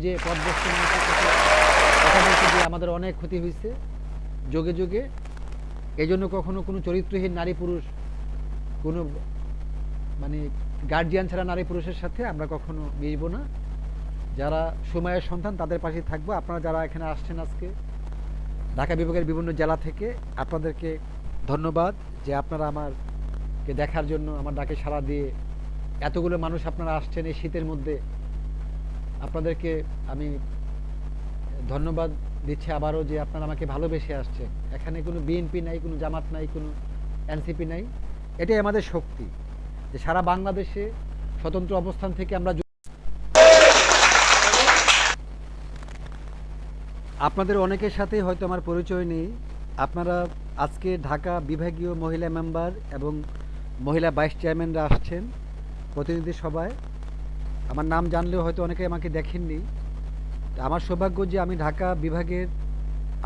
যে পথভ্রষ্ট মানুষের কাছে কথা বলতে গিয়ে আমাদের অনেক ক্ষতি হয়েছে যুগে যুগে। এই জন্য কখনো কোনো চরিত্রহীন নারী পুরুষ, কোনো মানে গার্জিয়ান ছাড়া নারী পুরুষের সাথে আমরা কখনো মিশবো না। যারা সময়ের সন্তান তাদের পাশে থাকবো। আপনারা যারা এখানে আসছেন আজকে ঢাকা বিভাগের বিভিন্ন জেলা থেকে, আপনাদেরকে ধন্যবাদ যে আপনারা আমারকে দেখার জন্য আমার ডাকে সাড়া দিয়ে এতগুলো মানুষ আপনারা আসছেন এই শীতের মধ্যে। আপনাদেরকে আমি ধন্যবাদ দিচ্ছি আবারও যে আপনারা আমাকে ভালোবেসে আসছেন। এখানে কোনো বিএনপি নাই, কোনো জামাত নাই, কোনো এনসিপি নাই। এটাই আমাদের শক্তি যে সারা বাংলাদেশে স্বতন্ত্র অবস্থান থেকে আমরা আপনাদের অনেকের সাথে হয়তো আমার পরিচয় নেই। আপনারা আজকে ঢাকা বিভাগীয় মহিলা মেম্বার এবং মহিলা ভাইস চেয়ারম্যানরা আসছেন প্রতিনিধি সভায়। আমার নাম জানলেও হয়তো অনেকে আমাকে দেখেননি। আমার সৌভাগ্য যে আমি ঢাকা বিভাগের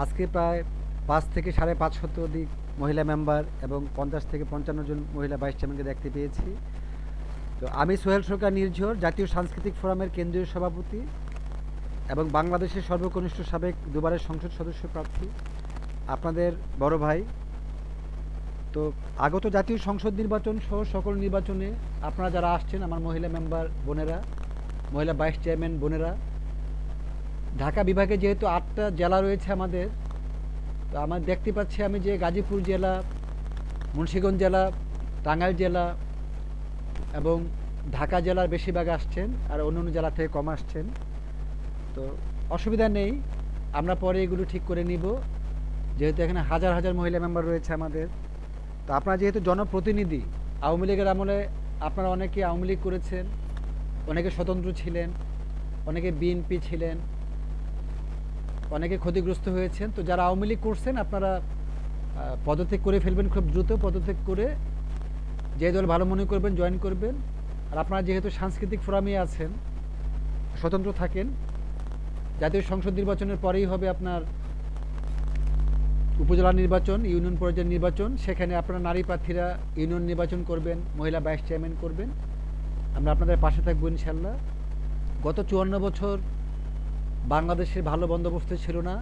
আজকে প্রায় 5 থেকে 550 অধিক মহিলা মেম্বার এবং 50 থেকে 55 জন মহিলা ভাইস চেয়ারম্যানকে দেখতে পেয়েছি। তো আমি সোহেল সরকার নির্ঝর, জাতীয় সাংস্কৃতিক ফোরামের কেন্দ্রীয় সভাপতি এবং বাংলাদেশের সর্বকনিষ্ঠ সাবেক দুবারের সংসদ সদস্য প্রার্থী, আপনাদের বড় ভাই। তো আগত জাতীয় সংসদ নির্বাচন সহ সকল নির্বাচনে আপনারা যারা আসছেন, আমার মহিলা মেম্বার বোনেরা, মহিলা ভাইস চেয়ারম্যান বোনেরা, ঢাকা বিভাগে যেহেতু 8টা জেলা রয়েছে আমাদের, তো আমার দেখতে পাচ্ছি আমি যে গাজীপুর জেলা, মুন্সিগঞ্জ জেলা, টাঙ্গাইল জেলা এবং ঢাকা জেলার বেশিরভাগ আসছেন, আর অন্য অন্য জেলা থেকে কম আসছেন। তো অসুবিধা নেই, আমরা পরে এগুলো ঠিক করে নিব, যেহেতু এখানে হাজার হাজার মহিলা মেম্বার রয়েছে আমাদের। তো আপনারা যেহেতু জনপ্রতিনিধি, আওয়ামী লীগের আমলে আপনারা অনেকে আওয়ামী লীগ করেছেন, অনেকে স্বতন্ত্র ছিলেন, অনেকে বিএনপি ছিলেন, অনেকে ক্ষতিগ্রস্ত হয়েছেন। তো যারা আওয়ামী লীগ করছেন আপনারা পদত্যাগ করে ফেলবেন, খুব দ্রুত পদত্যাগ করে যে দল ভালো মনে করবেন জয়েন করবেন। আর আপনারা যেহেতু সাংস্কৃতিক ফোরামে আছেন, স্বতন্ত্র থাকেন। জাতীয় সংসদ নির্বাচনের পরেই হবে আপনার উপজেলা নির্বাচন, ইউনিয়ন পর্যায়ের নির্বাচন। সেখানে আপনারা নারী প্রার্থীরা ইউনিয়ন নির্বাচন করবেন, মহিলা ভাইস চেয়ারম্যান করবেন। আমরা আপনাদের পাশে থাকবো ইনশাল্লাহ। গত 54 বছর বাংলাদেশের ভালো বন্দোবস্ত ছিল না।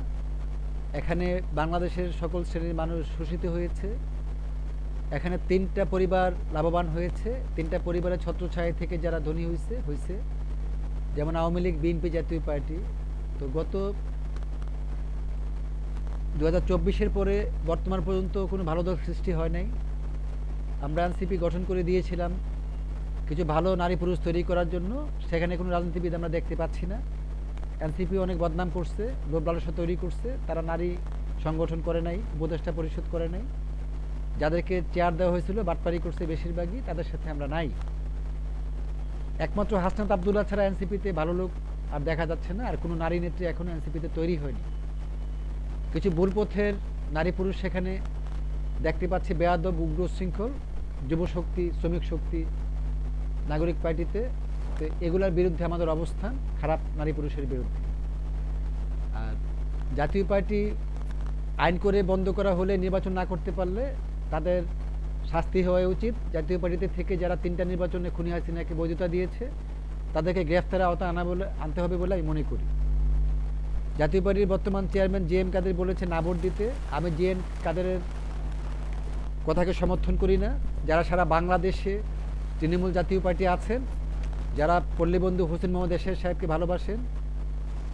এখানে বাংলাদেশের সকল শ্রেণীর মানুষ শোষিত হয়েছে। এখানে 3টা পরিবার লাভবান হয়েছে। 3টা পরিবারের ছত্রছায়া থেকে যারা ধনী হয়েছে, যেমন আওয়ামী লীগ, বিএনপি, জাতীয় পার্টি। তো গত 2024-এর পরে বর্তমান পর্যন্ত কোনো ভালো দল সৃষ্টি হয় নাই। আমরা এনসিপি গঠন করে দিয়েছিলাম কিছু ভালো নারী পুরুষ তৈরি করার জন্য। সেখানে কোনো রাজনীতিবিদ আমরা দেখতে পাচ্ছি না। এনসিপি অনেক বদনাম করছে, লোভ লালসা তৈরি করছে। তারা নারী সংগঠন করে নাই, উপদেষ্টা পরিষদ করে নাই। যাদেরকে চেয়ার দেওয়া হয়েছিল বাটপারি করছে বেশিরভাগই, তাদের সাথে আমরা নাই। একমাত্র হাসনাত আবদুল্লাহ ছাড়া এনসিপিতে ভালো লোক আর দেখা যাচ্ছে না। আর কোনো নারী নেত্রী এখনো এনসিপিতে তৈরি হয়নি। কিছু ভুল পথের নারী পুরুষ সেখানে দেখতে পাচ্ছি, বেয়াদব, উগ্র, শৃঙ্খল, যুবশক্তি, শ্রমিক শক্তি, নাগরিক পার্টিতে। তো এগুলোর বিরুদ্ধে আমাদের অবস্থান, খারাপ নারী পুরুষের বিরুদ্ধে। আর জাতীয় পার্টি আইন করে বন্ধ করা হলে, নির্বাচন না করতে পারলে তাদের শাস্তি হওয়া উচিত। জাতীয় পার্টিতে থেকে যারা 3টা নির্বাচনে খুনি হাসিনাকে বৈধতা দিয়েছে তাদেরকে গ্রেফতারের আওতা আনতে হবে বলে আমি মনে করি। জাতীয় পার্টির বর্তমান চেয়ারম্যান জে এম কাদের বলেছে না ভোট দিতে। আমি জে এম কাদেরের কথাকে সমর্থন করি না। যারা সারা বাংলাদেশে তৃণমূল জাতীয় পার্টি আছেন, যারা পল্লীবন্ধু হোসেন মোহাম্মদ এরশাদ সাহেবকে ভালোবাসেন,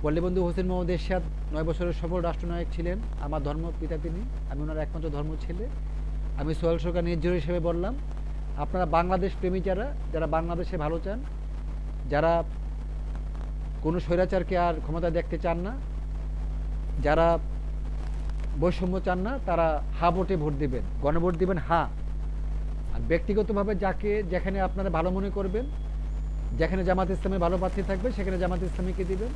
পল্লীবন্ধু হোসেন মোহাম্মদ এরশাদ 9 বছরের সফল রাষ্ট্রনায়ক ছিলেন, আমার ধর্মপিতা তিনি, আমি ওনার একমাত্র ধর্ম ছেলে। আমি সোহেল সরকার নির্ঝর হিসেবে বললাম, আপনারা বাংলাদেশ প্রেমী যারা বাংলাদেশে ভালো চান, যারা কোনো স্বৈরাচারকে আর ক্ষমতা দেখতে চান না, যারা বৈষম্য চান না, তারা হা ভোটে ভোট দেবেন, গণভোট দেবেন হা। আর ব্যক্তিগতভাবে যেখানে আপনারা ভালো মনে করবেন, যেখানে জামাত ইসলামের ভালো প্রার্থী থাকবে সেখানে জামাত ইসলামীকে দিবেন,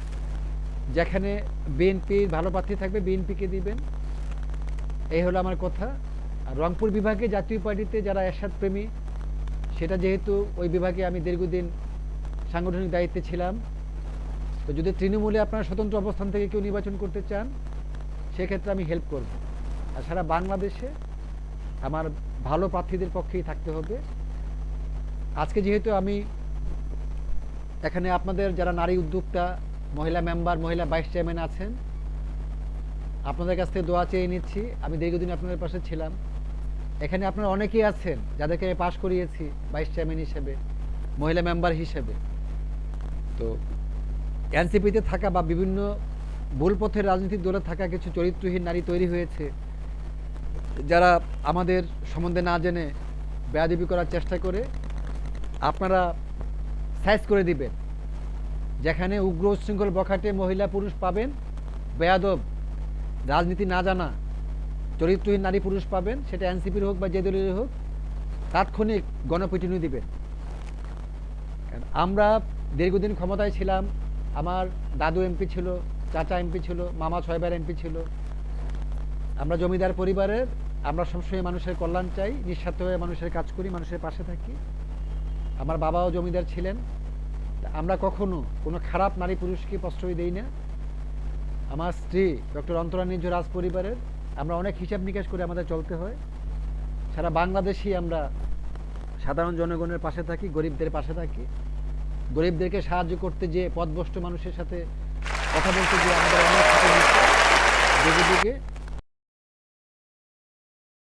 যেখানে বিএনপির ভালো প্রার্থী থাকবে বিএনপিকে দিবেন। এই হলো আমার কথা। আর রংপুর বিভাগে জাতীয় পার্টিতে যারা এরশাদ প্রেমী, সেটা যেহেতু ওই বিভাগে আমি দীর্ঘদিন সাংগঠনিক দায়িত্বে ছিলাম। তো যদি তৃণমূলে আপনারা স্বতন্ত্র অবস্থান থেকে কেউ নির্বাচন করতে চান, সেক্ষেত্রে আমি হেল্প করব। আর সারা বাংলাদেশে আমার ভালো প্রার্থীদের পক্ষেই থাকতে হবে। আজকে যেহেতু আমি এখানে আপনাদের যারা নারী উদ্যোক্তা, মহিলা মেম্বার, মহিলা ভাইস চেয়ারম্যান আছেন, আপনাদের কাছ থেকে দোয়া চেয়ে নিচ্ছি। আমি দীর্ঘদিন আপনাদের পাশে ছিলাম। এখানে আপনারা অনেকেই আছেন যাদেরকে আমি পাশ করিয়েছি ভাইস চেয়ারম্যান হিসেবে, মহিলা মেম্বার হিসেবে। তো এনসিপিতে থাকা বা বিভিন্ন ভুল পথের রাজনৈতিক দলে থাকা কিছু চরিত্রহীন নারী তৈরি হয়েছে, যারা আমাদের সম্বন্ধে না জেনে বেয়াদবি করার চেষ্টা করে। আপনারা সাইজ করে দিবেন, যেখানে উগ্র উচ্ছৃঙ্খল বখাটে মহিলা পুরুষ পাবেন, বেয়াদব রাজনীতি না জানা চরিত্রহীন নারী পুরুষ পাবেন, সেটা এনসিপির হোক বা যে দলের হোক, তাৎক্ষণিক গণপিটুনি দিবেন। আমরা দীর্ঘদিন ক্ষমতায় ছিলাম, আমার দাদু এমপি ছিল, চাচা এমপি ছিল, মামা 6বার এমপি ছিল। আমরা জমিদার পরিবারের, আমরা সবসময় মানুষের কল্যাণ চাই, নিঃস্বার্থভাবে মানুষের কাজ করি, মানুষের পাশে থাকি। আমার বাবাও জমিদার ছিলেন। আমরা কখনো কোনো খারাপ নারী পুরুষকে প্রশ্রয় দিই না। আমার স্ত্রী ডক্টর অন্তরা নিজ রাজ পরিবারের, আমরা অনেক হিসাব নিকাশ করে আমাদের চলতে হয়। সারা বাংলাদেশি আমরা সাধারণ জনগণের পাশে থাকি, গরিবদের পাশে থাকি। গরিবদেরকে সাহায্য করতে, যে পথভ্রষ্ট মানুষের সাথে কথা বলতে, যে আমাদের অনেক দিকে